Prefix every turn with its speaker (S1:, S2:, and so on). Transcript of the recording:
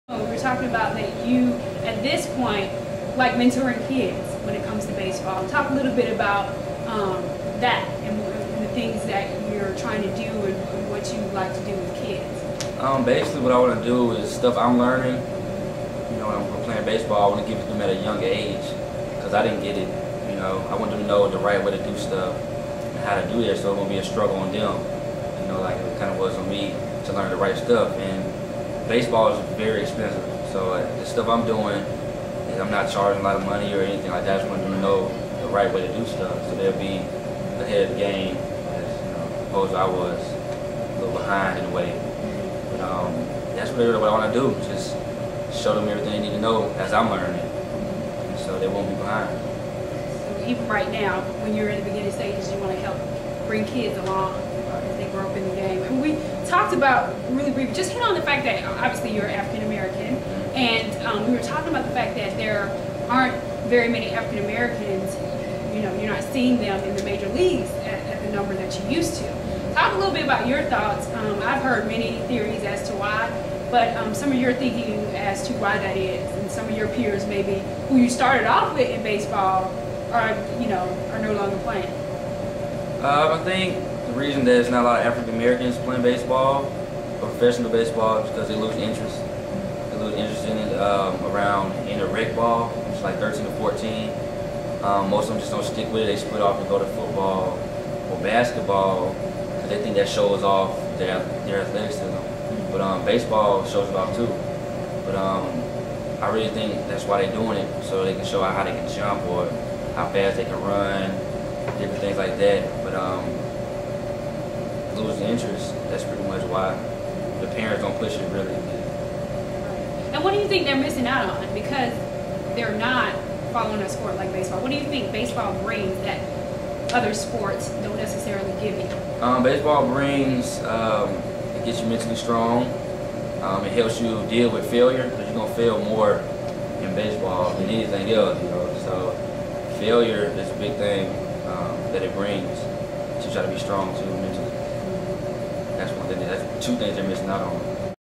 S1: We're talking about that you, at this point, like mentoring kids when it comes to baseball. Talk a little bit about that and the things that you're trying to do and what you like to do with kids.
S2: Basically, what I want to do is stuff I'm learning. You know, when I'm playing baseball, I want to give it to them at a younger age because I didn't get it. You know, I want them to know the right way to do stuff and how to do that, so it won't be a struggle on them. You know, like it kind of was on me to learn the right stuff. And baseball is very expensive, so the stuff I'm doing is I'm not charging a lot of money or anything like that. I just want them to know the right way to do stuff, so they'll be ahead of the game. As you know, suppose I was a little behind in a way. But that's really what I want to do. Just show them everything they need to know as I'm learning, and so they won't be behind.
S1: So even right now, when you're in the beginning stages, you want to help bring kids along as they grow up in the game. And we talked about, really briefly, just hit on the fact that obviously you're African American, and we were talking about the fact that there aren't very many African Americans. You know, you're not seeing them in the major leagues at the number that you used to. Talk a little bit about your thoughts. I've heard many theories as to why, but some of your thinking as to why that is, and some of your peers maybe who you started off with in baseball are no longer playing.
S2: I think the reason there's not a lot of African Americans playing baseball or professional baseball is because they lose interest. They lose interest in it around in the rec ball, which is like 13 to 14. Most of them just don't stick with it. They split off and go to football or basketball because they think that shows off their athleticism. But baseball shows it off too. But I really think that's why they're doing it, so they can show how they can jump or how fast they can run, different things like that. But losing interest, that's pretty much why the parents don't push it really.
S1: And what do you think they're missing out on because they're not following a sport like baseball? What do you think baseball brings that other sports don't necessarily give you?
S2: Baseball brings, it gets you mentally strong. It helps you deal with failure because you're going to fail more in baseball than anything else, you know. So failure is a big thing that it brings to try to be strong too mentally. That's one thing. That's two things they're missing out on.